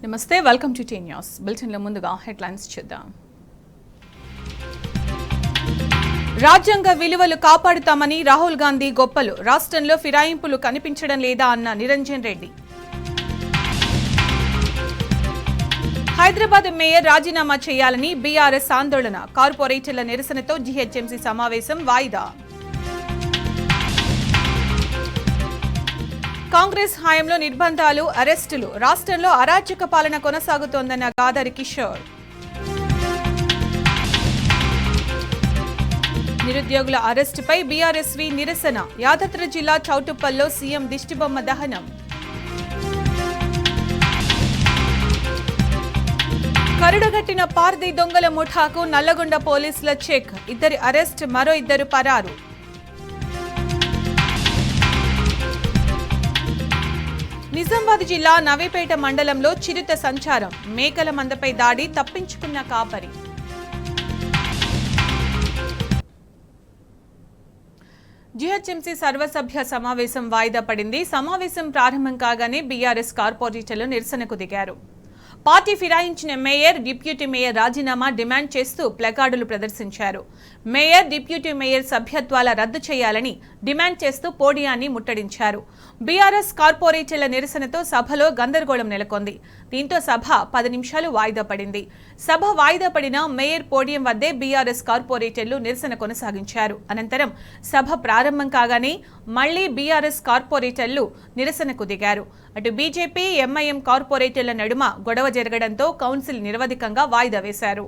నమస్తే, welcome to tea news. బులెటిన్లో ముందుగా హెడ్లైన్స్ చూద్దాం. రాజ్యాంగ విలువలు కాపాడుతామని రాహుల్ గాంధీ గొప్పలు. రాష్ట్రంలో ఫిరాయింపులు కనిపించడం లేదా అన్న నిరంజన్ రెడ్డి. హైదరాబాద్ మేయర్ రాజీనామా చేయాలని బీఆర్ఎస్ ఆందోళన. కార్పొరేటర్ల నిరసనతో జీహెచ్ఎంసీ సమావేశం వాయిదా. కాంగ్రెస్ హయాంలో నిర్బంధాలు, అరెస్టులు. రాష్ట్రంలో అరాచక పాలన కొనసాగుతోందన్న గాదరి కిషోర్. నిరుద్యోగుల అరెస్టుపై బీఆర్ఎస్వి నిరసన. యాదాద్రి జిల్లా చౌటుప్పల్లో సీఎం దిష్టిబొమ్మ దహనం. కరుడుగట్టిన పార్దీ దొంగల ముఠాకు నల్లగొండ పోలీసుల చెక్. 2 అరెస్ట్, మరో 2 పరారు. నిజామాబాద్ జిల్లా నవీపేట మండలంలో చిరుత సంచారం. మేకల మందపై దాడి, తప్పించుకున్న కాపరి. జీహెచ్ఎంసీ సర్వసభ్య సమావేశం వాయిదా పడింది. సమావేశం ప్రారంభం కాగానే బీఆర్ఎస్ కార్పొరేటర్లు నిరసనకు దిగారు. పార్టీ ఫిరాయించిన మేయర్, డిప్యూటీ మేయర్ రాజీనామా డిమాండ్ చేస్తూ ప్లకార్డులు ప్రదర్శించారు. మేయర్, డిప్యూటీ మేయర్ సభ్యత్వాల రద్దు చేయాలని డిమాండ్ చేస్తూ పోడియాన్ని ముట్టడించారు. బీఆర్ఎస్ కార్పొరేటర్ల నిరసనతో సభలో గందరగోళం నెలకొంది. దీంతో సభ 10 నిమిషాలు వాయిదా పడింది. సభ వాయిదా పడిన మేయర్ పోడియం వద్దే బీఆర్ఎస్ కార్పొరేటర్లు నిరసన కొనసాగించారు. అనంతరం సభ ప్రారంభం కాగానే మళ్లీ బీఆర్ఎస్ కార్పొరేటర్లు నిరసనకు దిగారు. అటు బీజేపీ, ఎంఐఎం కార్పొరేటర్ల నడుమ గొడవ జరగడంతో కౌన్సిల్ నిరవధికంగా వాయిదా వేశారు.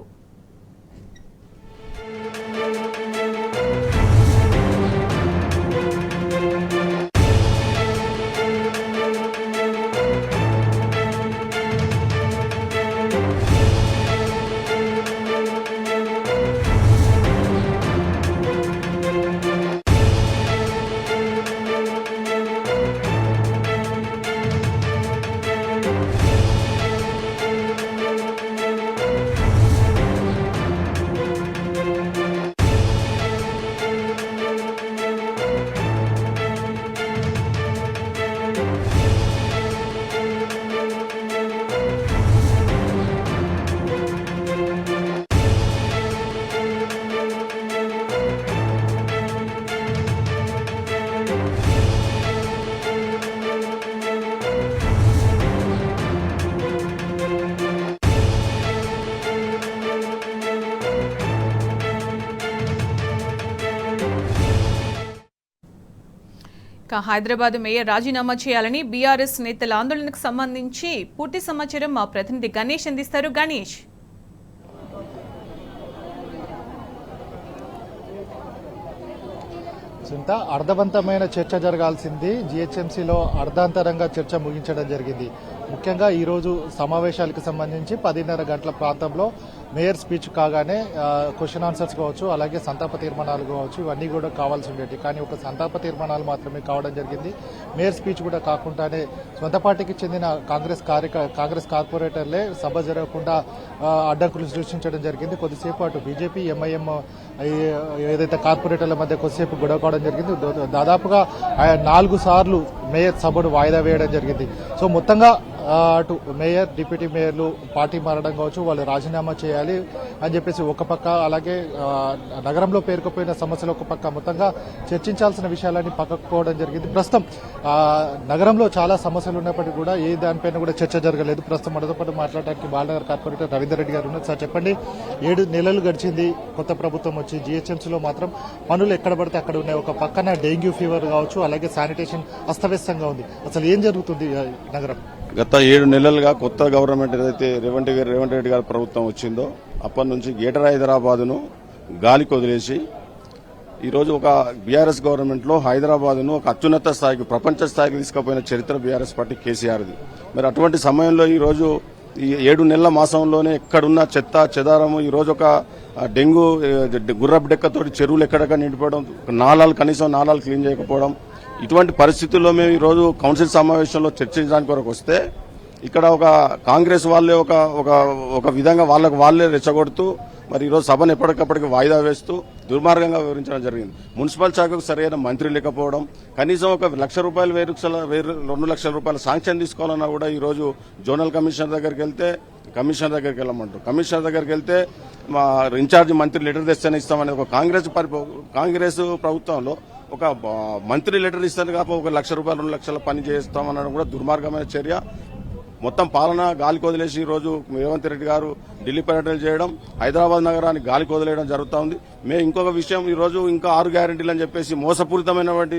హైదరాబాద్ మేయర్ రాజీనామా చేయాలని బీఆర్ఎస్ నేతల ఆందోళనకు సంబంధించి పూర్తి సమాచారం మా ప్రతినిధి గణేష్ అందిస్తారు. గణేష్, అర్థవంతమైన చర్చ జరగాల్సింది. జీహెచ్ఎంసీలో అర్ధాంతరంగా చర్చ ముగించడం జరిగింది. ముఖ్యంగా ఈరోజు సమావేశాలకు సంబంధించి 10:30 గంటల ప్రాంతంలో మేయర్ స్పీచ్ కాగానే క్వశ్చన్ ఆన్సర్స్ కావచ్చు, అలాగే సంతాప తీర్మానాలు కావచ్చు, ఇవన్నీ కూడా కావాల్సి ఉండేవి. కానీ ఒక సంతాప తీర్మానాలు మాత్రమే కావడం జరిగింది. మేయర్ స్పీచ్ కూడా కాకుండానే సొంత పార్టీకి చెందిన కాంగ్రెస్ కార్పొరేటర్లే సభ జరగకుండా అడ్డంకులు సృష్టించడం జరిగింది. కొద్దిసేపు అటు బీజేపీ, ఎంఐఎం ఏదైతే కార్పొరేటర్ల మధ్య కొద్దిసేపు గొడవ కావడం జరిగింది. దాదాపుగా 4 సార్లు మేయర్ సభను వాయిదా వేయడం జరిగింది. సో మొత్తంగా అటు మేయర్, డిప్యూటీ మేయర్లు పార్టీ మారడం కావచ్చు, వాళ్ళు రాజీనామా చేయాలి అని చెప్పేసి ఒక పక్క, అలాగే నగరంలో పేరుకుపోయిన సమస్యలు ఒక పక్క, మొత్తంగా చర్చించాల్సిన విషయాలన్నీ పక్కకు పోవడం జరిగింది. ప్రస్తుతం నగరంలో చాలా సమస్యలు ఉన్నప్పటికీ కూడా ఏ దానిపైన కూడా చర్చ జరగలేదు. ప్రస్తుతం మనతో పాటు మాట్లాడడానికి బాలనగర్ కార్పొరేటర్ రవీందర్ రెడ్డి గారు ఉన్నారు. సార్ చెప్పండి, 7 నెలలు గడిచింది కొత్త ప్రభుత్వం వచ్చి. జీహెచ్ఎంసీలో మాత్రం పనులు ఎక్కడ పడితే అక్కడ ఉన్నాయి. ఒక పక్కన డెంగ్యూ ఫీవర్ కావచ్చు, అలాగే శానిటేషన్ అస్తవ్యస్తంగా ఉంది. అసలు ఏం జరుగుతుంది నగరం? గత 7 నెలలుగా కొత్త గవర్నమెంట్ ఏదైతే రేవంత్ రెడ్డి గారి ప్రభుత్వం వచ్చిందో అప్పటి నుంచి గ్రేటర్ హైదరాబాద్ను గాలికి వదిలేసి ఈరోజు ఒక బీఆర్ఎస్ గవర్నమెంట్ లో హైదరాబాద్ను ఒక అత్యున్నత స్థాయికి, ప్రపంచ స్థాయికి తీసుకుపోయిన చరిత్ర బీఆర్ఎస్ పార్టీ కేసీఆర్ది. మరి అటువంటి సమయంలో ఈరోజు ఈ 7 నెలల మాసంలోనే ఎక్కడున్న చెత్త చెదారము, ఈరోజు ఒక డెంగ్యూ గుర్రపు డెక్కతోటి చెరువులు ఎక్కడెక్కడ నిండిపోవడం, కనీసం నాలాలు క్లీన్ చేయకపోవడం, ఇటువంటి పరిస్థితుల్లో మేము ఈరోజు కౌన్సిల్ సమావేశంలో చర్చించడానికి వరకు వస్తే ఇక్కడ ఒక కాంగ్రెస్ వాళ్ళే ఒక విధంగా వాళ్ళకు వాళ్ళే రెచ్చగొడుతూ మరి ఈరోజు సభను ఎప్పటికప్పటికి వాయిదా వేస్తూ దుర్మార్గంగా వివరించడం జరిగింది. మున్సిపల్ శాఖకు సరైన మంత్రి లేకపోవడం, కనీసం ఒక ₹1,00,000 2 లక్షల రూపాయల శాంక్షన్ తీసుకోవాలన్నా కూడా ఈరోజు జోనల్ కమిషనర్ దగ్గరికి వెళ్తే కమిషనర్ దగ్గరికి వెళ్ళమంటారు. కమిషనర్ దగ్గరికి వెళ్తే మా ఇన్ఛార్జ్ మంత్రి లెటర్ తెస్తేనే ఇస్తామనేది ఒక కాంగ్రెస్ ప్రభుత్వంలో ఒక మంత్రి లెటర్ ఇస్తాను కాబట్టి ₹1,00,000 2 లక్షల పని చేస్తామనడం కూడా దుర్మార్గమైన చర్య. మొత్తం పాలన గాలికి వదిలేసి ఈరోజు రేవంత్ రెడ్డి గారు ఢిల్లీ పర్యటనలు చేయడం, హైదరాబాద్ నగరాన్ని గాలికి వదిలేయడం జరుగుతూ ఉంది. ఇంకొక విషయం, ఈరోజు ఇంకా 6 గ్యారెంటీలు అని చెప్పేసి మోసపూరితమైనటువంటి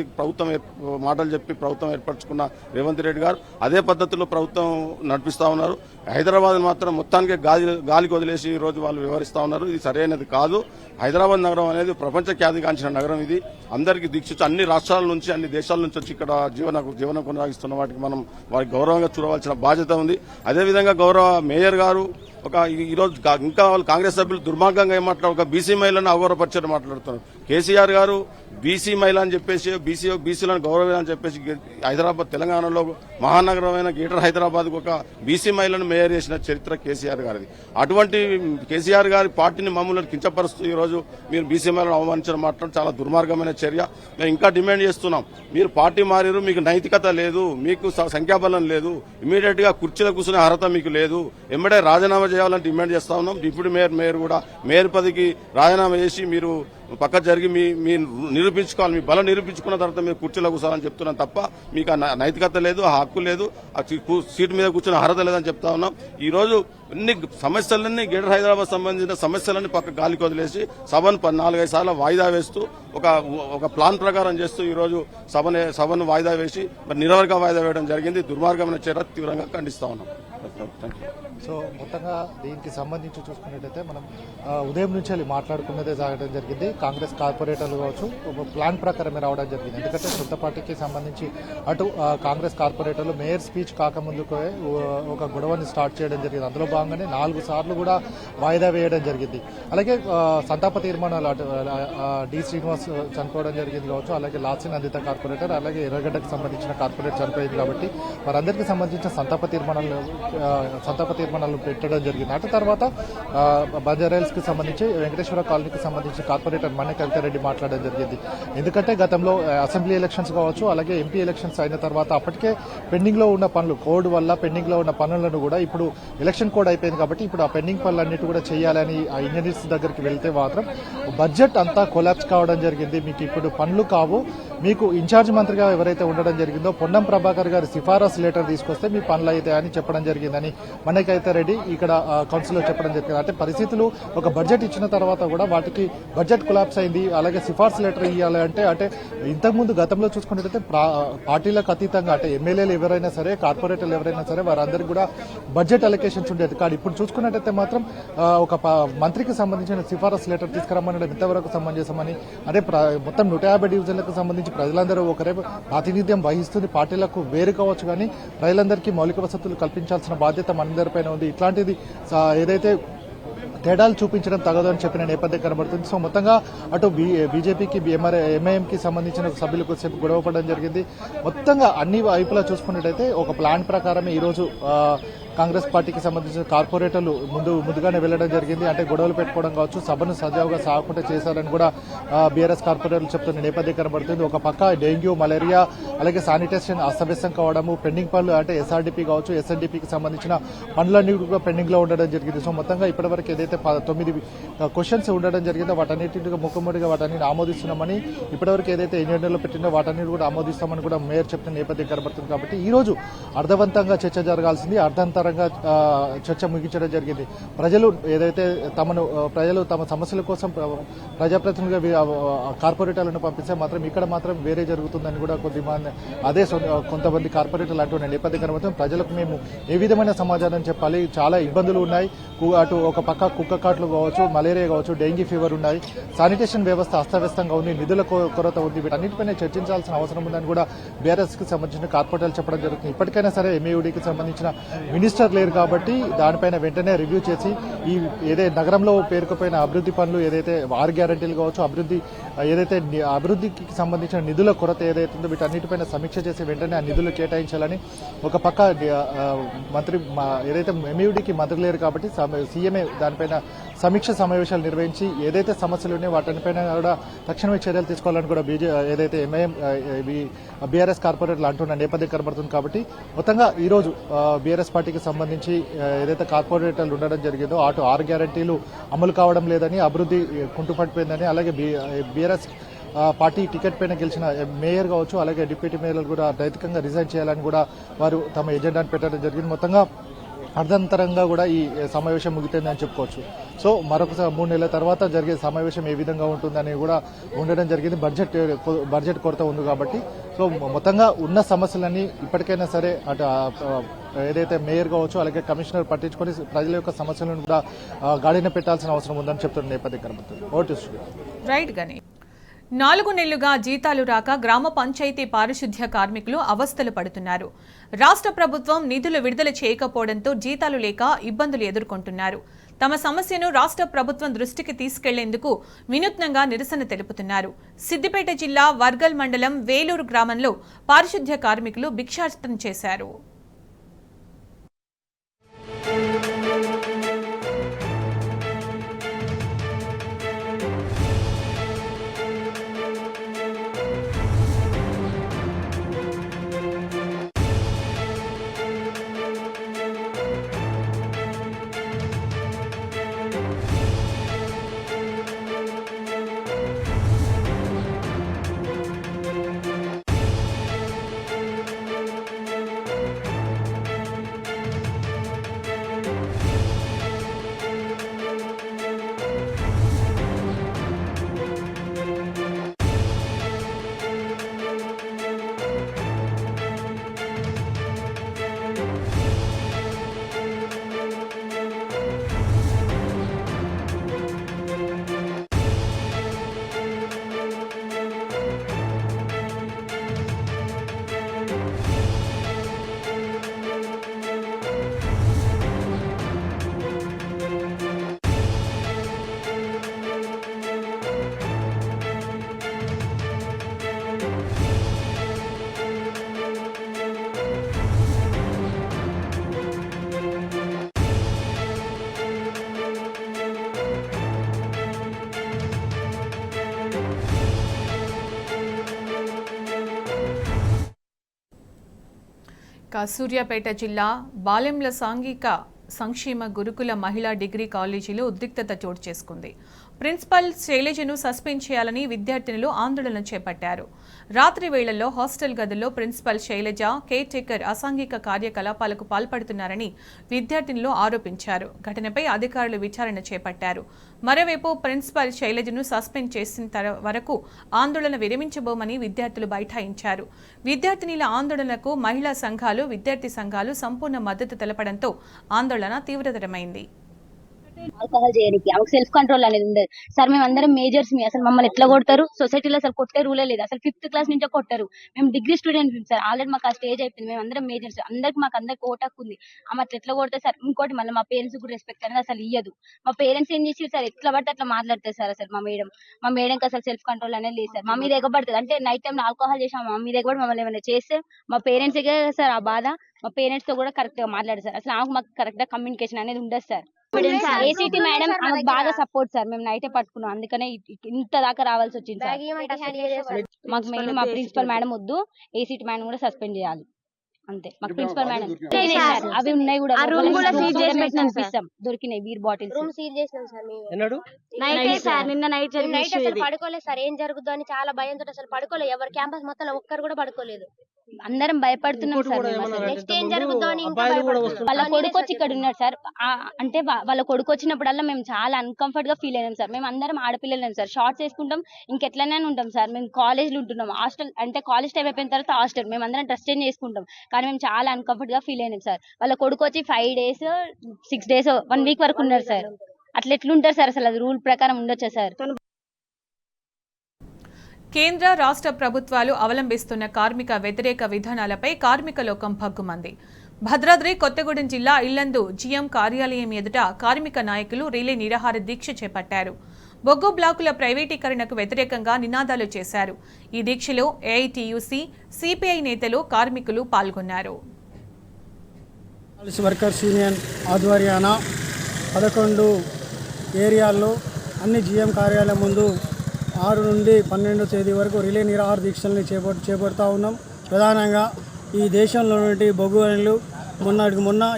మాటలు చెప్పి ప్రభుత్వం ఏర్పరచుకున్న రేవంత్ రెడ్డి గారు అదే పద్ధతిలో ప్రభుత్వం నడిపిస్తా ఉన్నారు. హైదరాబాద్ మాత్రం మొత్తానికి గాలికి వదిలేసి ఈరోజు వాళ్ళు వ్యవహరిస్తా ఉన్నారు. ఇది సరైనది కాదు. హైదరాబాద్ నగరం అనేది ప్రపంచ ఖ్యాతిగాంచిన నగరం. ఇది అందరికీ దీక్షించి అన్ని రాష్ట్రాల నుంచి అన్ని దేశాల నుంచి వచ్చి ఇక్కడ జీవనం కొనసాగిస్తున్న వాటికి మనం వారికి గౌరవంగా చూడవలసిన బాధ్యత ఉంది. అదేవిధంగా గౌరవ మేయర్ గారు ఈరోజు ఇంకా వాళ్ళు కాంగ్రెస్ సభ్యులు దుర్మార్గంగా ఏమాట్లాడు ఒక బీసీ మహిళను అగౌరవపరిచేట్టు మాట్లాడుతున్నారు. కేసీఆర్ గారు బీసీ మహిళ అని చెప్పేసి బీసీలను గౌరవం అని చెప్పేసి హైదరాబాద్ తెలంగాణలో మహానగరమైన గ్రేటర్ హైదరాబాద్ ఒక బీసీ మహిళను మేయర్ చేసిన చరిత్ర కేసీఆర్ గారిది. అటువంటి కేసీఆర్ గారి పార్టీని మమ్మల్ని కించపరుస్తూ ఈరోజు మీరు బీసీ మహిళను అవమానించడం మాట్లాడడం చాలా దుర్మార్గమైన చర్య. మేము ఇంకా డిమాండ్ చేస్తున్నాం, మీరు పార్టీ మారారు, మీకు నైతికత లేదు, మీకు సంఖ్యాబలం లేదు, ఇమీడియట్ గా కుర్చీలో కూర్చునే అర్హత మీకు లేదు, ఎమ్మడే రాజీనామా చేయాలని డిమాండ్ చేస్తా ఉన్నాం. డిప్యూటీ మేయర్ కూడా మేయర్ పదవికి రాజీనామా చేసి మీరు పక్క జరిగి మీ నిరూపించుకోవాలి, మీ బలం నిరూపించుకున్న తర్వాత మీరు కుర్చీలో కూర్చోవాలని చెప్తున్నాం తప్ప మీకు ఆ నైతికత లేదు, ఆ హక్కు లేదు, ఆ సీటు మీద కూర్చున్న అర్హత లేదని చెప్తా ఉన్నాం. ఈ రోజు అన్ని సమస్యలన్నీ గ్రేటర్ హైదరాబాద్ సంబంధించిన సమస్యలన్నీ పక్క గాలికి వదిలేసి సభను 4-5 సార్లు వాయిదా వేస్తూ ఒక ప్లాన్ ప్రకారం చేస్తూ ఈరోజు సభను వాయిదా వేసి మరి నిరవధిక వాయిదా వేయడం జరిగింది. దుర్మార్గమైన చర్య తీవ్రంగా ఖండిస్తా ఉన్నాం. సో మొత్తంగా దీనికి సంబంధించి చూసుకున్నట్టయితే మనం ఉదయం నుంచి మాట్లాడుకున్నదే సాగడం జరిగింది. కాంగ్రెస్ కార్పొరేటర్లు కావచ్చు ఒక ప్లాన్ ప్రకారమే రావడం జరిగింది. ఎందుకంటే సొంత పార్టీకి సంబంధించి అటు కాంగ్రెస్ కార్పొరేటర్లు మేయర్ స్పీచ్ కాకముందుకు ఒక గొడవని స్టార్ట్ చేయడం జరిగింది. అందులో భాగంగానే 4 సార్లు కూడా వాయిదా వేయడం జరిగింది. అలాగే సంతాప తీర్మానాలు అటు డి శ్రీనివాస్ చనిపోవడం జరిగింది కావచ్చు, అలాగే లాసిన్ అందిత కార్పొరేటర్, అలాగే ఎర్రగడ్డకు సంబంధించిన కార్పొరేటర్ చనిపోయింది కాబట్టి వారందరికీ సంబంధించిన సంతాప తీర్మానాలు పెట్టడం జరిగింది. అటు తర్వాత బంజారాహిల్స్ కి సంబంధించి వెంకటేశ్వర కాలనీకి సంబంధించి కార్పొరేటర్ మన్నె కవితారెడ్డి మాట్లాడడం జరిగింది. ఎందుకంటే గతంలో అసెంబ్లీ ఎలక్షన్స్ కావచ్చు, అలాగే ఎంపీ ఎలక్షన్స్ అయిన తర్వాత అప్పటికే పెండింగ్ లో ఉన్న పనులు కోడ్ వల్ల పెండింగ్ లో ఉన్న పనులను కూడా ఇప్పుడు ఎలక్షన్ కోడ్ అయిపోయింది కాబట్టి ఇప్పుడు ఆ పెండింగ్ పనులన్నిటి కూడా చేయాలని ఆ ఇంజనీర్స్ దగ్గరికి వెళ్తే మాత్రం బడ్జెట్ అంతా కొలాప్స్ కావడం జరిగింది. మీకు ఇప్పుడు పనులు కావు, మీకు ఇన్ఛార్జ్ మంత్రిగా ఎవరైతే ఉండడం జరిగిందో పొన్నం ప్రభాకర్ గారి సిఫారసు లెటర్ తీసుకొస్తే మీ పనులు అయితే అని చెప్పడం జరిగిందని మన్నెకైతే రెడ్డి ఇక్కడ కౌన్సిల్లో చెప్పడం జరిగింది. అంటే పరిస్థితులు ఒక బడ్జెట్ ఇచ్చిన తర్వాత కూడా వాటికి బడ్జెట్ కొలాప్స్ అయింది. అలాగే సిఫార్సు లెటర్ ఇవ్వాలి అంటే ఇంతకుముందు గతంలో చూసుకున్నట్టయితే పార్టీలకు అతీతంగా అంటే ఎమ్మెల్యేలు ఎవరైనా సరే కార్పొరేటర్లు ఎవరైనా సరే వారందరికీ కూడా బడ్జెట్ అలొకేషన్స్ ఉండేది. కానీ ఇప్పుడు చూసుకున్నట్టయితే మాత్రం ఒక మంత్రికి సంబంధించిన సిఫారసు లెటర్ తీసుకురమ్మనడం ఇంతవరకు సమంజసమని, అంటే మొత్తం 150 డివిజన్లకు సంబంధించి ప్రజలందరూ ఒకరే ప్రాతినిధ్యం వహిస్తుంది. పార్టీలకు వేరు కావచ్చు కానీ ప్రజలందరికీ మౌలిక వసతులు కల్పించాల్సిన బాధ్యత మనందరిపైన ఉంది. ఇట్లాంటిది ఏదైతే తేడాలు చూపించడం తగదు అని చెప్పిన నేపథ్యం కనబడుతుంది. సో మొత్తంగా అటు బీజేపీకి ఎంఐఎంకి సంబంధించిన సభ్యులకు సేపు గొడవ పడడం జరిగింది. మొత్తంగా అన్ని వైపులా చూసుకున్నట్టయితే ఒక ప్లాన్ ప్రకారమే ఈరోజు కాంగ్రెస్ పార్టీకి సంబంధించిన కార్పొరేటర్లు ముందుగానే వెళ్లడం జరిగింది. అంటే గొడవలు పెట్టుకోవడం కావచ్చు, సభను సజావుగా సాగకుండా చేశారని కూడా బీఆర్ఎస్ కార్పొరేటర్లు చెప్తున్న నేపథ్యం కనబడుతుంది. ఒక పక్క డెంగ్యూ, మలేరియా, అలాగే శానిటేషన్ అస్తవ్యస్తం కావడము, పెండింగ్ పనులు అంటే ఎస్ఆర్డీపీ కావచ్చు, ఎస్ఎన్డీపీకి సంబంధించిన పనులన్నీ కూడా పెండింగ్ లో ఉండడం జరిగింది. సో మొత్తంగా ఇప్పటివరకు ఏదైతే 9 క్వశ్చన్స్ ఉండడం జరిగిందో వాటన్నిటిగా ముఖముడిగా వాటన్నిటిని ఆమోదిస్తున్నామని, ఇప్పటివరకు ఏదైతే ఎన్నికల్లో పెట్టిందో వాటన్నిటి కూడా ఆమోదిస్తామని కూడా మేయర్ చెప్తున్న నేపథ్యం కనబడుతుంది. కాబట్టి ఈ రోజు అర్థవంతంగా చర్చ జరగాల్సింది అర్థంతరంగా చర్చ ముగించడం జరిగింది. ప్రజలు ఏదైతే ప్రజలు తమ సమస్యల కోసం ప్రజాప్రతినిధులుగా కార్పొరేటర్లను పంపిస్తే మాత్రం ఇక్కడ మాత్రం వేరే జరుగుతుందని కూడా కొంతమంది కార్పొరేటర్లు అంటున్న నేపథ్యం కనబడుతుంది. ప్రజలకు మేము ఏ విధమైన సమాధానం చెప్పాలి, చాలా ఇబ్బందులు ఉన్నాయి. అటు ఒక పక్క కుక్క కాట్లు కావచ్చు, మలేరియా కావచ్చు, డెంగీ ఫీవర్ ఉన్నాయి, శానిటేషన్ వ్యవస్థ అస్తవ్యస్తంగా ఉంది, నిధుల కొరత ఉంది, వీటన్నిటిపైన చర్చించాల్సిన అవసరం ఉందని కూడా బీఆర్ఎస్ కి సంబంధించిన కార్పొరేటర్లు చెప్పడం జరుగుతుంది. ఇప్పటికైనా సరే ఎంఏయుడికి సంబంధించిన మినిస్టర్ లేరు కాబట్టి దానిపైన వెంటనే రివ్యూ చేసి ఈ ఏదైతే నగరంలో పేరుకుపోయిన అభివృద్ధి పనులు ఏదైతే 6 గ్యారెంటీలు కావచ్చు, అభివృద్ధికి సంబంధించిన నిధుల కొరత ఏదైతే ఉందో వీటన్నిటిపైన సమీక్ష చేసి వెంటనే ఆ నిధులు కేటాయించాలని ఒక పక్క మంత్రి ఏదైతే ఎంయూడీకి మంత్రి లేరు కాబట్టి సీఎంఏ దానిపైన సమీక్ష సమావేశాలు నిర్వహించి ఏదైతే సమస్యలు ఉన్నాయో వాటిపైన కూడా తక్షణమే చర్యలు తీసుకోవాలని కూడా ఏదైతే ఎంఐఎం బీఆర్ఎస్ కార్పొరేటర్లు అంటున్న నేపథ్యం కనబడుతుంది. కాబట్టి మొత్తంగా ఈ రోజు బీఆర్ఎస్ పార్టీకి సంబంధించి ఏదైతే కార్పొరేటర్లు ఉండడం జరిగిందో 6 గ్యారెంటీలు అమలు కావడం లేదని, అభివృద్ధి కుంటుపడిపోయిందని, అలాగే బీఆర్ఎస్ పార్టీ టికెట్ పైన గెలిచిన మేయర్ కావచ్చు, అలాగే డిప్యూటీ మేయర్లు కూడా నైతికంగా రిజైన్ చేయాలని కూడా వారు తమ ఎజెండాను పెట్టడం జరిగింది. మొత్తంగా అర్ధంతరంగా కూడా ఈ సమావేశం ముగిపోయిందని చెప్పుకోవచ్చు. సో మరొక 3 నెలల తర్వాత జరిగే సమావేశం ఏ విధంగా ఉంటుందని కూడా ఉండడం జరిగింది. బడ్జెట్ కొరత ఉంది కాబట్టి సో మొత్తంగా ఉన్న సమస్యలన్నీ ఇప్పటికైనా సరే అటు ఏదైతే మేయర్ కావచ్చు, అలాగే కమిషనర్ పట్టించుకొని ప్రజల యొక్క సమస్యలను కూడా గాడిన పెట్టాల్సిన అవసరం ఉందని చెప్తున్న నేపథ్యం కనబడుతుంది. రైట్ గాని 4 నెలలుగా జీతాలు రాక గ్రామ పంచాయతీ పారిశుద్ధ్య కార్మికులు అవస్థలు పడుతున్నారు. రాష్ట్ర ప్రభుత్వం నిధులు విడుదల చేయకపోవడంతో జీతాలు లేక ఇబ్బందులు ఎదుర్కొంటున్నారు. తమ సమస్యను రాష్ట్ర ప్రభుత్వం దృష్టికి తీసుకెళ్లేందుకు వినూత్నంగా నిరసన తెలుపుతున్నారు. సిద్దిపేట జిల్లా వర్గల్ మండలం వేలూరు గ్రామంలో పారిశుద్ధ్య కార్మికులు భిక్షాటన చేశారు. సూర్యాపేట జిల్లా బాలెంల సాంఘిక సంక్షేమ గురుకుల మహిళా డిగ్రీ కాలేజీలో ఉద్రిక్తత చోటు చేసుకుంది. ప్రిన్సిపల్ శైలజను సస్పెండ్ చేయాలని విద్యార్థినులు ఆందోళన చేపట్టారు. రాత్రి వేళల్లో హాస్టల్ గదుల్లో ప్రిన్సిపల్ శైలజ, కేర్ టేకర్ అసాంఘిక కార్యకలాపాలకు పాల్పడుతున్నారని విద్యార్థినులు ఆరోపించారు. ఘటనపై అధికారులు విచారణ చేపట్టారు. మరోవైపు ప్రిన్సిపల్ శైలజను సస్పెండ్ చేసిన వరకు ఆందోళన విరమించబోమని విద్యార్థులు బైఠాయించారు. విద్యార్థినుల ఆందోళనకు మహిళా సంఘాలు, విద్యార్థి సంఘాలు సంపూర్ణ మద్దతు తెలపడంతో ఆందోళన తీవ్రతరమైంది. ఆల్కహాల్ చేయడానికి ఆమెకు సెల్ఫ్ కంట్రోల్ అనేది ఉండదు సార్. మేము అందరం మేజర్స్ అసలు మమ్మల్ని ఎట్లా కొడతారు? సొసైటీలో అసలు కొట్టే రూలే లేదు. అసలు 5th క్లాస్ నుంచే కొట్టారు. మేము డిగ్రీ స్టూడెంట్స్ సార్. ఆల్రెడీ మాకు ఆ స్టేజ్ అయిపోయింది. మేము అందరం మేజర్స్, అందరికి ఓటాకు ఉంది. ఆమె అట్లా ఎట్లా కొడతారు సార్? ఇంకోటి మళ్ళీ మా పేరెంట్స్ కూడా రెస్పెక్ట్ అనేది అసలు ఇయ్యదు. మా పేరెంట్స్ ఏం చేసి సార్ ఎట్లా పడితే అట్లా మాట్లాడతారు సార్. అసలు మా మేడంకి అసలు సెల్ఫ్ కంట్రోల్ అనేది లేదు సార్. మా మీద ఎగబడుతుంది. అంటే నైట్ టైం ఆల్కహాల్ చేసాం, మా మీద ఎగబడి మమ్మల్ని ఏమైనా చేస్తే మా పేరెంట్స్ సార్ ఆ బాధ. మా పేరెంట్స్ తో కూడా కరెక్ట్ గా మాట్లాడారు సార్. అసలు మాకు కరెక్ట్ గా కమ్యూనికేషన్ అనేది ఉండదు సార్. ఏసీటీ మేడం ఆమెకు బాగా సపోర్ట్ సార్. మేము నైటే పట్టుకున్నాం, అందుకనే ఇంత దాకా రావాల్సి వచ్చింది సార్. మాకు మెయిన్ మా ప్రిన్సిపల్ మేడం వద్దు, ఏసీటీ మేడం కూడా సస్పెండ్ చేయాలి అంతే. మాకు ప్రిన్సిపల్ మేడం అవి ఉన్నాయి కూడా దొరికినాయి బీర్ బాటిల్స్ నిన్న నైట్ అసలు పడుకోలేదు సార్. ఏం జరుగుతుందో అని చాలా భయంతో అసలు పడుకోలేదు. ఎవరు క్యాంపస్ మొత్తం ఒక్కరు కూడా పడుకోలేదు. అందరం భయపడుతున్నాం సార్. నెక్స్ట్ ఏం జరుగుతుందో అని వాళ్ళ కొడుకు వచ్చి ఇక్కడ ఉన్నాడు సార్. అంటే వాళ్ళ కొడుకు వచ్చినప్పుడల్లా మేము చాలా అన్కంఫర్ట్ గా ఫీల్ అయినాం సార్. మేము అందరం ఆడపిల్లలేం సార్. షార్ట్స్ వేసుకుంటాం, ఇంకెట్లనే ఉంటాం సార్. మేము కాలేజ్ లో ఉంటున్నాం. హాస్టల్ అంటే కాలేజ్ టైం అయిపోయిన తర్వాత హాస్టల్ మేము అందరం డ్రెస్ చేంజ్ చేసుకుంటాం. కానీ మేము చాలా అన్కంఫర్ట్ గా ఫీల్ అయినాం సార్. వాళ్ళ కొడుకు వచ్చి 5 days 6 days 1 week వరకు ఉన్నారు సార్. అట్లా ఎట్లుంటారు సార్? అసలు అది రూల్ ప్రకారం ఉండొచ్చా సార్? కేంద్ర రాష్ట్ర ప్రభుత్వాలు అవలంబిస్తున్న కార్మిక వ్యతిరేక విధానాలపై కార్మిక లోకం భగ్గుమంది. భద్రాద్రి కొత్తగూడెం జిల్లా ఇల్లందు జీఎం కార్యాలయం ఎదుట కార్మిక నాయకులు రిలే నిరాహార దీక్ష చేపట్టారు. బొగ్గు బ్లాకుల ప్రైవేటీకరణకు వ్యతిరేకంగా నినాదాలు చేశారు. ఈ దీక్షలో ఏఐటీయూసీ, సిపిఐ నేతలు, కార్మికులు పాల్గొన్నారు. వర్కర్స్ యూనియన్ ఆధ్వర్యాన 11 ఏరియాల్లో అన్ని జీఎం కార్యాలయం ముందు 6 నుండి 12 తేదీ వరకు రిలే నిరాహార దీక్షల్ని చేపడుతూ ఉన్నాం. ప్రధానంగా ఈ దేశంలో నుండి బొగ్గు గనులు మొన్న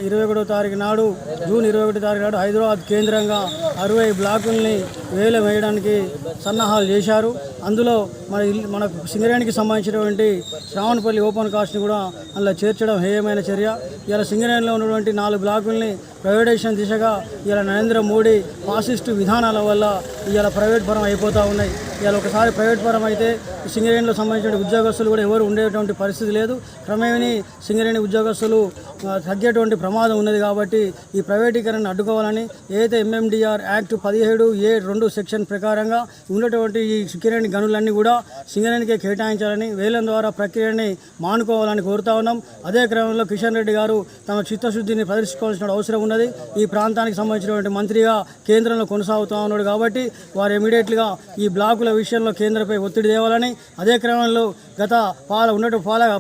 21వ తారీఖు నాడు, జూన్ 21 తారీఖు నాడు హైదరాబాద్ కేంద్రంగా 60 బ్లాకుల్ని వేలం వేయడానికి సన్నాహాలు చేశారు. అందులో మన సింగరేణికి సంబంధించినటువంటి శ్రావణపల్లి ఓపెన్ కాస్ట్ని కూడా అందులో చేర్చడం హేయమైన చర్య. ఇలా సింగరేణిలో ఉన్నటువంటి 4 బ్లాకుల్ని ప్రైవేటైజేషన్ దిశగా ఇలా నరేంద్ర మోడీ ఫాసిస్టు విధానాల వల్ల ఇలా ప్రైవేట్ పరం అయిపోతూ ఉన్నాయి. ఇలా ఒకసారి ప్రైవేట్ పరం అయితే సింగరేణిలో సంబంధించిన ఉద్యోగస్తులు కూడా ఎవరు ఉండేటువంటి పరిస్థితి లేదు. క్రమేణీ సింగరేణి ఉద్యోగస్తులు తగ్గేటువంటి ప్రమాదం ఉన్నది. కాబట్టి ఈ ప్రైవేటీకరణను అడ్డుకోవాలని ఏదైతే ఎంఎండిఆర్ యాక్ట్ 17(a)(2) సెక్షన్ ప్రకారంగా ఉన్నటువంటి ఈ సింగరేణి గనులన్నీ కూడా సింగరేణికే కేటాయించాలని, వేలం ద్వారా ప్రక్రియని మానుకోవాలని కోరుతా ఉన్నాం. అదే క్రమంలో కిషన్ రెడ్డి గారు తమ చిత్తశుద్ధిని ప్రదర్శించుకోవాల్సిన అవసరం ఉన్నది. ఈ ప్రాంతానికి సంబంధించినటువంటి మంత్రిగా కేంద్రంలో కొనసాగుతూ ఉన్నాడు. కాబట్టి వారు ఇమీడియట్గా ఈ బ్లాకుల విషయంలో కేంద్రంపై ఒత్తిడి తేవాలని, అదే క్రమంలో గత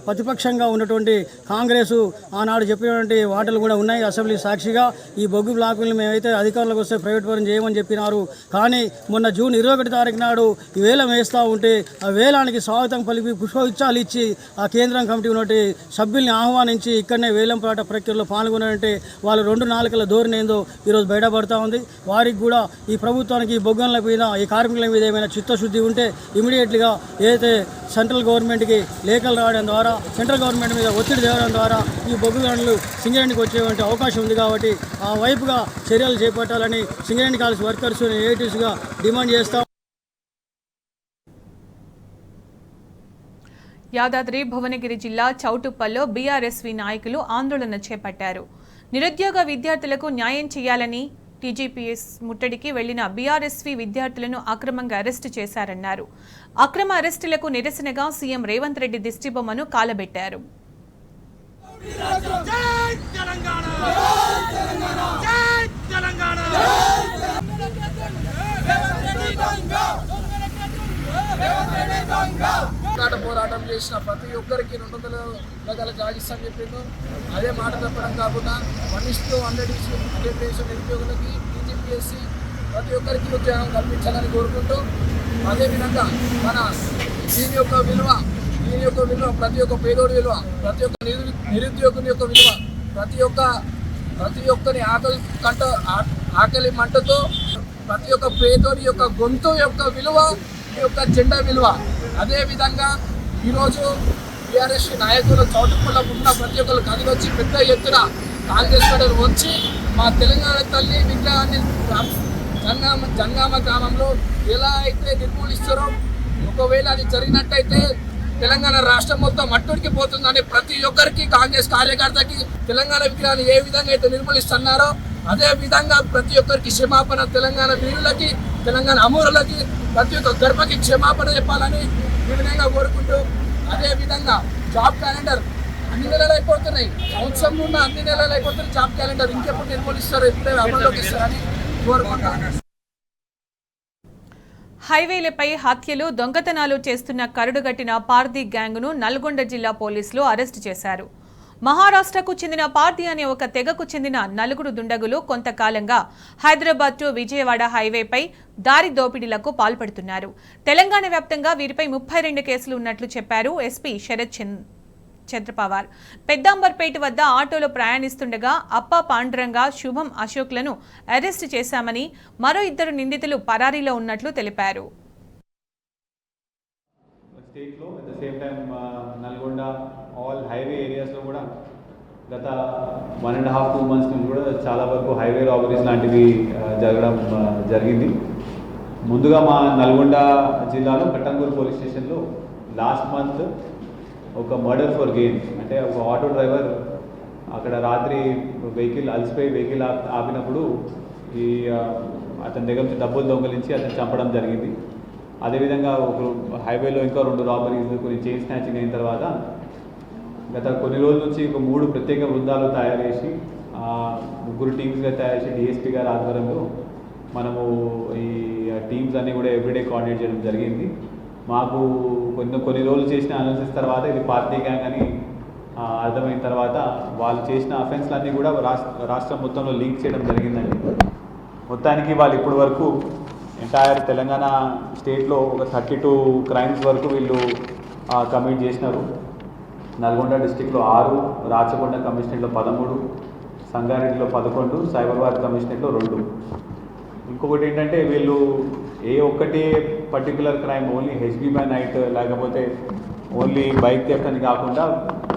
ప్రతిపక్షంగా ఉన్నటువంటి కాంగ్రెస్ ఆనాడు చెప్పినటువంటి వాటలు కూడా ఉన్నాయి. అసెంబ్లీ సాక్షిగా ఈ బొగ్గు బ్లాకుల్ని మేమైతే అధికారంలోకి వస్తే ప్రైవేట్ పరం చేయమని చెప్పినారు. కానీ మొన్న జూన్ 21 తారీఖు నాడు ఈ వేలం వేస్తూ ఉంటే ఆ వేలానికి స్వాగతం పలిపి పుష్పగుచ్చాలు ఇచ్చి ఆ కేంద్రం కమిటీ ఉన్నటువంటి సభ్యుల్ని ఆహ్వానించి ఇక్కడనే వేలం పాట ప్రక్రియలో పాల్గొనారంటే వాళ్ళు 2 నాలుకల ధోరణి ఏందో ఈరోజు బయటపడతా ఉంది. వారికి కూడా ఈ ప్రభుత్వానికి ఈ బొగ్గల మీద, ఈ కార్మికుల మీద ఏమైనా చిత్తశుద్ధి ఉంటే ఇమీడియట్గా ఏదైతే సెంట్రల్ గవర్నమెంట్కి లేఖలు రావడం ద్వారా, సెంట్రల్ గవర్నమెంట్ మీద ఒత్తిడి తేవడం ద్వారా ఈ బొగ్గు గనులు సింగరేణికి వచ్చేటువంటి అవకాశం ఉంది. కాబట్టి ఆ వైపుగా చర్యలు చేపట్టాలని సింగరేణి కాలేజ్ వర్కర్స్ ఏఐటీసీగా డిమాండ్ చేస్తాం. యాదాద్రి భువనగిరి జిల్లా చౌటుప్పల్లో బీఆర్ఎస్వి నాయకులు ఆందోళన చేపట్టారు. నిరుద్యోగ విద్యార్థులకు న్యాయం చేయాలని టీజీపీఎస్ ముట్టడికి వెళ్లిన బీఆర్ఎస్వి విద్యార్థులను అక్రమంగా అరెస్టు చేశారన్నారు. అక్రమ అరెస్టులకు నిరసనగా సీఎం రేవంత్ రెడ్డి దిష్టిబొమ్మను కాలబెట్టారు. పోరాటం చేసిన ప్రతి ఒక్కరికి 200 రకాల జాగిస్తామని చెప్పిండు. అదే మాట తప్పడం కాకుండా 1:100 నిరుద్యోగులకి టీజీపీఎస్సీ ప్రతి ఒక్కరికి ఉద్యోగం కల్పించాలని కోరుకుంటూ, అదేవిధంగా మన దీని యొక్క విలువ ప్రతి ఒక్క పేదోడి విలువ, ప్రతి ఒక్క నిరుద్యోగుని యొక్క విలువ, ప్రతి ఒక్కరి ఆకలి మంటతో ప్రతి ఒక్క పేదోడి యొక్క గొంతు యొక్క విలువ, ఈ యొక్క జెండా విలువ. అదేవిధంగా ఈరోజు టీఆర్ఎస్ నాయకులు చౌటుప్పల్లో ఉన్న ప్రతి ఒక్కరు కదిలొచ్చి పెద్ద ఎత్తున కాంగ్రెస్ పడలు వచ్చి మా తెలంగాణ తల్లి విగ్రహాన్ని జంగామ గ్రామంలో ఎలా అయితే నిర్మూలిస్తారో, ఒకవేళ అది జరిగినట్టయితే తెలంగాణ రాష్ట్రం మొత్తం మట్టుడికి పోతుందని ప్రతి ఒక్కరికి, కాంగ్రెస్ కార్యకర్తకి తెలంగాణ విగ్రహాన్ని ఏ విధంగా అయితే నిర్మూలిస్తున్నారో అదే విధంగా ప్రతి ఒక్కరికి క్షమాపణ, తెలంగాణ వీరులకి, తెలంగాణ అమూరులకి ప్రతి ఒక్క గర్భకి క్షమాపణ చెప్పాలని ఈ విధంగా కోరుకుంటూ, అదేవిధంగా జాబ్ క్యాలెండర్ అన్ని నెలలు అయిపోతున్నాయి, సంవత్సరం ఉన్న అన్ని నెలలు అయిపోతున్నాయి. జాబ్ క్యాలెండర్ ఇంకెప్పుడు నిర్మూలిస్తారు, ఎప్పుడే అమల్లోకి ఇస్తారని కోరుకుంటున్నాను. హైవేలపై హత్యలు, దొంగతనాలు చేస్తున్న కరుడుగట్టిన పార్దీ గ్యాంగ్ను నల్గొండ జిల్లా పోలీసులు అరెస్టు చేశారు. మహారాష్ట్రకు చెందిన పార్దీ అనే ఒక తెగకు చెందిన 4 దుండగులు కొంతకాలంగా హైదరాబాద్ టు విజయవాడ హైవేపై దారి దోపిడీలకు పాల్పడుతున్నారు. తెలంగాణ వ్యాప్తంగా వీరిపై 32 కేసులు ఉన్నట్లు చెప్పారు ఎస్పీ శరత్ చంద్రపవార్. పెద్దాంబర్పేట వద్ద ఆటోలో ప్రయాణిస్తుండగా అప్ప పాండురంగ, శుభం అశోక్లను అరెస్టు చేశామని, మరో 2 నిందితులు పరారీలో ఉన్నట్లు తెలిపారు. స్టేట్లో at the same time Nalgonda all highway ఏరియాస్లో కూడా గత 1.5-2 months నుంచి కూడా చాలా వరకు హైవే రాబరీస్ లాంటివి జరగడం జరిగింది. ముందుగా మా నల్గొండ జిల్లాలో కట్టంగూరు పోలీస్ స్టేషన్లో లాస్ట్ మంత్ ఒక మర్డర్ ఫర్ గెయిన్, అంటే ఒక ఆటో డ్రైవర్ అక్కడ రాత్రి వెహికల్ అలసిపోయి వెహికల్ ఆపినప్పుడు ఈ అతని దగ్గర నుంచి డబ్బులు దొంగలించి అతను చంపడం జరిగింది. అదేవిధంగా ఒక హైవేలో ఇంకా 2 రాబరీస్, కొన్ని చైన్ స్నాచింగ్ అయిన తర్వాత గత కొన్ని రోజుల నుంచి ఒక 3 ప్రత్యేక బృందాలు తయారు చేసి 3 టీమ్స్గా తయారు చేసి డిఎస్పీ గారి ఆధ్వర్యంలో మనము ఈ టీమ్స్ అన్నీ కూడా ఎవ్రీడే కోఆర్డినేట్ చేయడం జరిగింది. మాకు కొన్ని రోజులు చేసిన అనాలిసిస్ తర్వాత ఇది పార్టీ గ్యాంగ్ అని అర్థమైన తర్వాత వాళ్ళు చేసిన అఫెన్స్లన్నీ కూడా రాష్ట్రం మొత్తంలో లీక్ చేయడం జరిగిందండి. మొత్తానికి వాళ్ళు ఇప్పటి వరకు ఎంటైర్ తెలంగాణ స్టేట్లో ఒక 32 క్రైమ్స్ వరకు వీళ్ళు కమిట్ చేసినారు. నల్గొండ డిస్టిక్లో 6, రాచకొండ కమిషనరేట్లో 13, సంగారెడ్డిలో 11, సైబరాబాద్ కమిషనరేట్లో 2. ఇంకొకటి ఏంటంటే వీళ్ళు ఏ ఒక్కటి particular crime only HB by night లేకపోతే ఓన్లీ బైక్ థెఫ్ట్ అని కాకుండా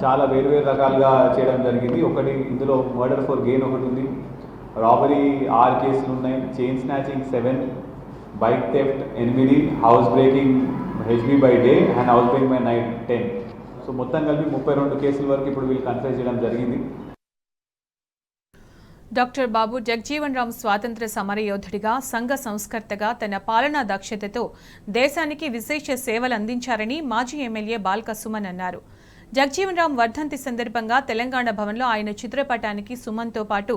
చాలా వేరు రకాలుగా చేయడం జరిగింది. ఒకటి ఇందులో మర్డర్ ఫర్ గెయిన్ ఒకటి ఉంది, రాబరీ 6 కేసులు ఉన్నాయి, chain snatching 7, bike theft 8, house breaking HB by day and house breaking by night 10. So మొత్తం కలిపి 32 కేసుల వరకు ఇప్పుడు వీళ్ళు కన్ఫెస్ చేయడం జరిగింది. డాక్టర్ బాబు జగ్జీవన్ రామ్ స్వాతంత్ర సమరయోధుడిగా, సంఘ సంస్కర్తగా తన పాలనా దక్షతతో దేశానికి విశేష సేవలు అందించారని మాజీ ఎమ్మెల్యే బాల్క సుమన్ అన్నారు. జగ్జీవన్ రామ్ వర్ధంతి సందర్భంగా తెలంగాణ భవన్లో ఆయన చిత్రపటానికి సుమన్తో పాటు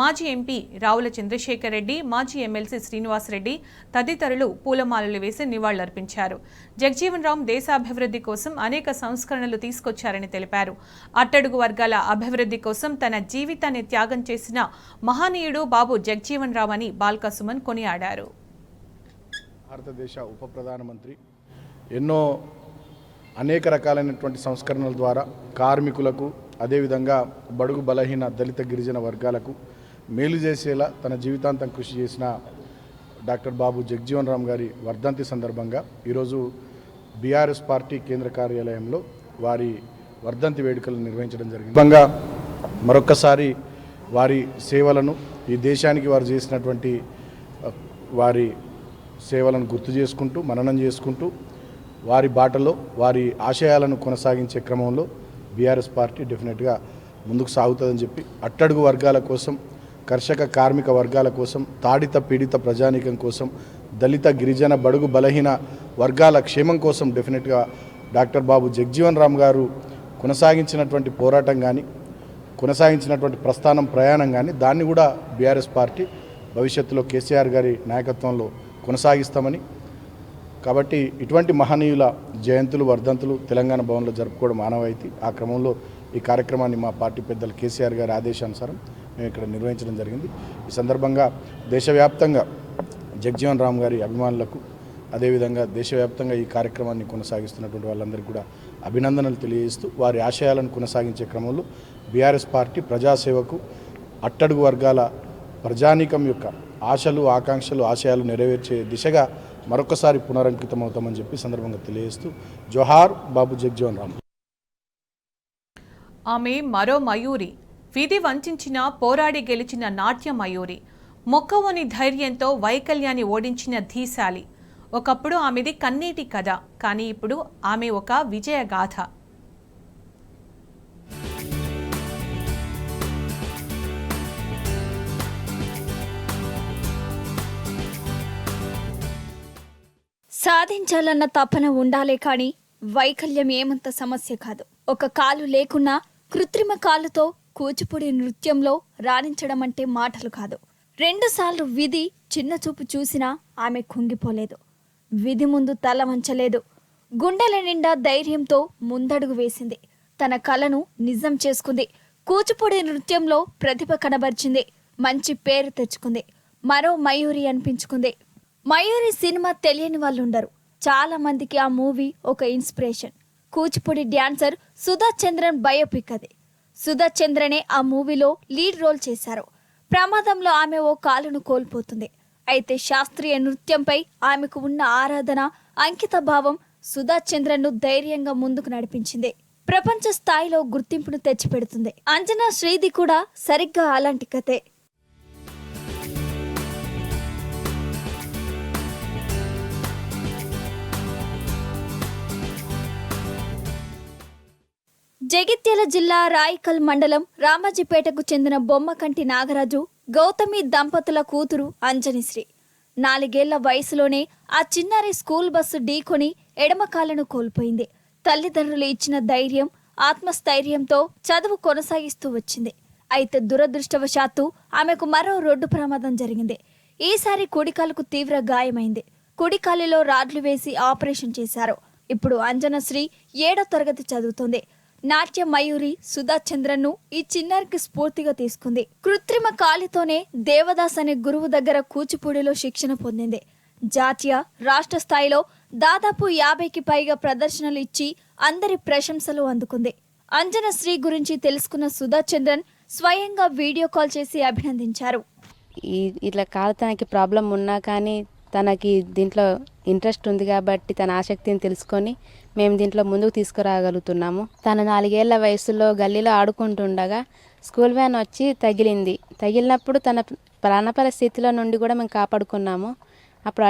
మాజీ ఎంపీ రావుల చంద్రశేఖర్ రెడ్డి, మాజీ ఎమ్మెల్సీ శ్రీనివాసరెడ్డి తదితరులు పూలమాలలు వేసి నివాళులర్పించారు. జగ్జీవన్ రామ్ దేశాభివృద్ధి కోసం అనేక సంస్కరణలు తీసుకొచ్చారని తెలిపారు. అట్టడుగు వర్గాల అభివృద్ధి కోసం తన జీవితాన్ని త్యాగం చేసిన మహనీయుడు బాబు జగ్జీవన్ రామ్ అని బాల్క సుమన్ కొనియాడారు. భారతదేశ ఉప ప్రధానమంత్రి ఎన్నో అనేక రకాలైనటువంటి సంస్కరణల ద్వారా కార్మికులకు, అదేవిధంగా బడుగు బలహీన దళిత గిరిజన వర్గాలకు మేలు చేసేలా తన జీవితాంతం కృషి చేసిన డాక్టర్ బాబు జగ్జీవన్ రామ్ గారి వర్ధంతి సందర్భంగా ఈరోజు బీఆర్ఎస్ పార్టీ కేంద్ర కార్యాలయంలో వారి వర్ధంతి వేడుకలు నిర్వహించడం జరిగింది. మరొక్కసారి వారి సేవలను, ఈ దేశానికి వారు చేసినటువంటి వారి సేవలను గుర్తు చేసుకుంటూ, మననం చేసుకుంటూ, వారి బాటలో వారి ఆశయాలను కొనసాగించే క్రమంలో బీఆర్ఎస్ పార్టీ డెఫినెట్గా ముందుకు సాగుతుందని చెప్పి, అట్టడుగు వర్గాల కోసం, కర్షక కార్మిక వర్గాల కోసం, తాడిత పీడిత ప్రజానీకం కోసం, దళిత గిరిజన బడుగు బలహీన వర్గాల క్షేమం కోసం డెఫినెట్గా డాక్టర్ బాబు జగ్జీవన్ రామ్ గారు కొనసాగించినటువంటి పోరాటం కానీ, కొనసాగించినటువంటి ప్రయాణం కానీ దాన్ని కూడా బీఆర్ఎస్ పార్టీ భవిష్యత్తులో కేసీఆర్ గారి నాయకత్వంలో కొనసాగిస్తామని, కాబట్టి ఇటువంటి మహనీయుల జయంతులు, వర్ధంతులు తెలంగాణ భవన్లో జరుపుకోవడం ఆనవాయితీ. ఆ క్రమంలో ఈ కార్యక్రమాన్ని మా పార్టీ పెద్దలు కేసీఆర్ గారి ఆదేశానుసారం మేము ఇక్కడ నిర్వహించడం జరిగింది. ఈ సందర్భంగా దేశవ్యాప్తంగా జగ్జీవన్ రామ్ గారి అభిమానులకు, అదేవిధంగా దేశవ్యాప్తంగా ఈ కార్యక్రమాన్ని కొనసాగిస్తున్నటువంటి వాళ్ళందరికీ కూడా అభినందనలు తెలియజేస్తూ, వారి ఆశయాలను కొనసాగించే క్రమంలో బీఆర్ఎస్ పార్టీ ప్రజాసేవకు, అట్టడుగు వర్గాల ప్రజానీకం యొక్క ఆశలు, ఆకాంక్షలు, ఆశయాలు నెరవేర్చే దిశగా మరొకసారి పునరంకితం అవుతామని చెప్పి సందర్భంగా తెలియజేస్తూ జోహార్ బాబు జగ్జీవన్ రామ్. ఆమె మరో మయూరి, విధి వంచిన పోరాడి గెలిచిన నాట్య మయూరి, మొక్కవోని ధైర్యంతో వైకల్యాన్ని ఓడించిన ధీశాలి. ఒకప్పుడు ఆమెది కన్నీటి కథ, కానీ ఇప్పుడు ఆమె ఒక విజయగాథ. సాధించాలన్న తపన ఉండాలే కానీ వైకల్యం ఏమంత సమస్య కాదు. ఒక కాలు లేకున్నా కృత్రిమ కాలుతో కూచిపూడి నృత్యంలో రాణించడం అంటే మాటలు కాదు. 2 సార్లు విధి చిన్న చూపు చూసినా ఆమె కుంగిపోలేదు. విధి ముందు తల వంచలేదు. గుండెల నిండా ధైర్యంతో ముందడుగు వేసింది. తన కలను నిజం చేసుకుంది. కూచిపూడి నృత్యంలో ప్రతిభ కనబర్చింది. మంచి పేరు తెచ్చుకుంది. మరో మయూరి అనిపించుకుంది. మయూరి సినిమా తెలియని వాళ్ళు ఉండరు. చాలా మందికి ఆ మూవీ ఒక inspiration. Kuchipudi dancer Sudha Chandran biopic అది. సుధా చంద్రనే ఆ మూవీలో లీడ్ రోల్ చేశారు. ప్రమాదంలో ఆమె ఓ కాలును కోల్పోతుంది. అయితే శాస్త్రీయ నృత్యంపై ఆమెకు ఉన్న ఆరాధన, అంకిత భావం సుధా చంద్రన్ను ధైర్యంగా ముందుకు నడిపించింది. ప్రపంచ స్థాయిలో గుర్తింపును తెచ్చిపెడుతుంది. అంజనా శ్రీది కూడా సరిగ్గా అలాంటి కథే. జగిత్యాల జిల్లా రాయికల్ మండలం రామాజీపేటకు చెందిన బొమ్మకంటి నాగరాజు, గౌతమి దంపతుల కూతురు అంజనిశ్రీ. 4 ఏళ్ల వయసులోనే ఆ చిన్నారి స్కూల్ బస్సు ఢీకొని ఎడమ కాలను కోల్పోయింది. తల్లిదండ్రులు ఇచ్చిన ధైర్యం, ఆత్మస్థైర్యంతో చదువు కొనసాగిస్తూ వచ్చింది. అయితే దురదృష్టవశాత్తు ఆమెకు మరో రోడ్డు ప్రమాదం జరిగింది. ఈసారి కుడికాలుకు తీవ్ర గాయమైంది. కుడికాలిలో రాడ్లు వేసి ఆపరేషన్ చేశారు. ఇప్పుడు అంజనశ్రీ 7వ తరగతి చదువుతోంది. నాట్య మయూరి సుధా చంద్రన్ను ఈ చిన్నారికి స్ఫూర్తిగా తీసుకుంది. కృత్రిమ కాలితోనే దేవదాస్ అనే గురువు దగ్గర కూచిపూడిలో శిక్షణ పొందింది. జాతీయ, రాష్ట్ర స్థాయిలో దాదాపు 50కి పైగా ప్రదర్శనలు ఇచ్చి అందరి ప్రశంసలు అందుకుంది. అంజనశ్రీ గురించి తెలుసుకున్న సుధా చంద్రన్ స్వయంగా వీడియో కాల్ చేసి అభినందించారు. ఇట్లా కాలు తనకి ప్రాబ్లం ఉన్నా కానీ తనకి దీంట్లో ఇంట్రెస్ట్ ఉంది కాబట్టి తన ఆసక్తిని తెలుసుకొని మేము దీంట్లో ముందుకు తీసుకురాగలుగుతున్నాము. తన 4 ఏళ్ల వయసులో గల్లీలో ఆడుకుంటుండగా స్కూల్ వ్యాన్ వచ్చి తగిలినప్పుడు తన ప్రాణపర స్థితిలో నుండి కూడా మేము కాపాడుకున్నాము. అప్పుడు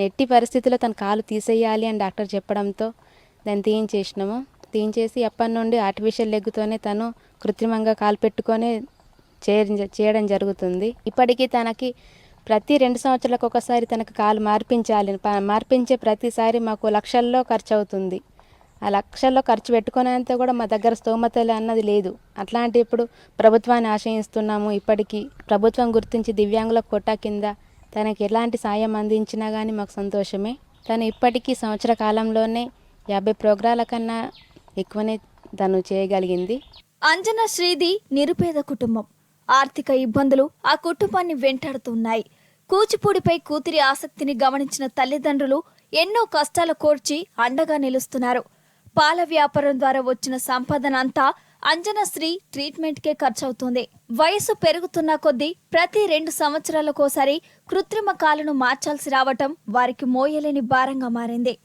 ఎట్టి పరిస్థితుల్లో తన కాలు తీసేయాలి అని డాక్టర్ చెప్పడంతో దాన్ని తీయించేసి ఎప్పటి నుండి ఆర్టిఫిషియల్ లెగ్తోనే తను కృత్రిమంగా కాలు పెట్టుకొని చేయడం జరుగుతుంది. ఇప్పటికీ తనకి ప్రతి 2 సంవత్సరాలకు ఒకసారి తనకు కాలు మార్పించే ప్రతిసారి మాకు లక్షల్లో ఖర్చు అవుతుంది. ఆ లక్షల్లో ఖర్చు పెట్టుకునేంత కూడా మా దగ్గర స్తోమతలు అన్నది లేదు. అట్లాంటి ఇప్పుడు ప్రభుత్వాన్ని ఆశ్రయిస్తున్నాము. ఇప్పటికీ ప్రభుత్వం గుర్తించి దివ్యాంగుల కోటా కింద తనకి ఎలాంటి సాయం అందించినా కానీ మాకు సంతోషమే. తను ఇప్పటికీ సంవత్సర కాలంలోనే 50 ప్రోగ్రాల కన్నా ఎక్కువనే తను చేయగలిగింది. అంజనశ్రీది నిరుపేద కుటుంబం. ఆర్థిక ఇబ్బందులు ఆ కుటుంబాన్ని వెంటాడుతున్నాయి. కూచిపూడిపై కూతురి ఆసక్తిని గమనించిన తల్లిదండ్రులు ఎన్నో కష్టాలు కోర్చి అండగా నిలుస్తున్నారు. పాల వ్యాపారం ద్వారా వచ్చిన సంపాదన అంతా అంజనశ్రీ ట్రీట్మెంట్కే ఖర్చవుతుంది. వయసు పెరుగుతున్న కొద్దీ ప్రతి 2 సంవత్సరాలకోసారి కృత్రిమ కాలును మార్చాల్సి రావటం వారికి మోయలేని భారంగా మారింది.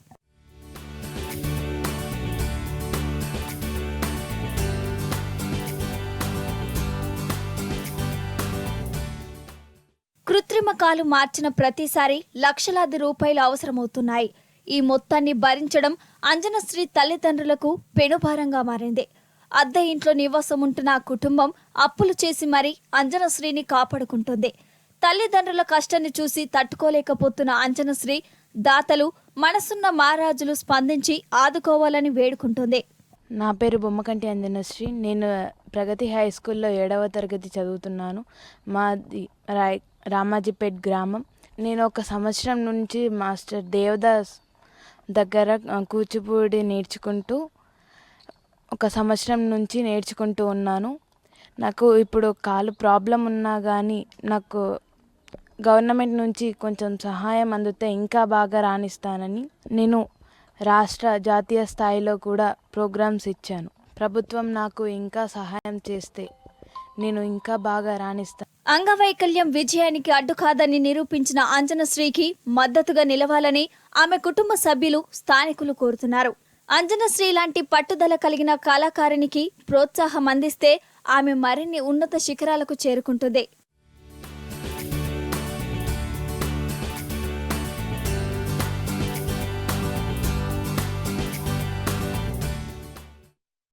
కృత్రిమ కాలు మార్చిన ప్రతిసారి లక్షలాది రూపాయలు అవసరమవుతున్నాయి. ఈ మొత్తాన్ని భరించడం అంజనశ్రీ తల్లిదండ్రులకు పెనుభారంగా మారింది. అద్దె ఇంట్లో నివాసం ఉంటున్న ఆ కుటుంబం అప్పులు చేసి మరీ అంజనశ్రీని కాపాడుకుంటుంది. తల్లిదండ్రుల కష్టాన్ని చూసి తట్టుకోలేకపోతున్న అంజనశ్రీ దాతలు, మనసున్న మహారాజులు స్పందించి ఆదుకోవాలని వేడుకుంటుంది. నా పేరు బొమ్మకంటి అంజనశ్రీ. నేను ప్రగతి హై స్కూల్లో 7వ తరగతి చదువుతున్నాను. మాది రామాజీపేట్ గ్రామం. నేను 1 సంవత్సరం నుంచి మాస్టర్ దేవదాస్ దగ్గర కూచిపూడి నేర్చుకుంటూ 1 సంవత్సరం నుంచి నేర్చుకుంటూ ఉన్నాను. నాకు ఇప్పుడు కాలు ప్రాబ్లం ఉన్నా కానీ నాకు గవర్నమెంట్ నుంచి కొంచెం సహాయం అందితే ఇంకా బాగా రాణిస్తానని నేను రాష్ట్ర, జాతీయ స్థాయిలో కూడా ప్రోగ్రామ్స్ ఇచ్చాను. ప్రభుత్వం నాకు ఇంకా సహాయం చేస్తే నేను ఇంకా బాగా రాణిస్తాను. అంగవైకల్యం విజయానికి అడ్డు కాదని నిరూపించిన అంజనశ్రీకి మద్దతుగా నిలవాలని ఆమె కుటుంబ సభ్యులు, స్థానికులు కోరుతున్నారు. అంజనశ్రీ లాంటి పట్టుదల కలిగిన కళాకారునికి ప్రోత్సాహం అందిస్తే ఆమె మరిన్ని ఉన్నత శిఖరాలకు చేరుకుంటుంది.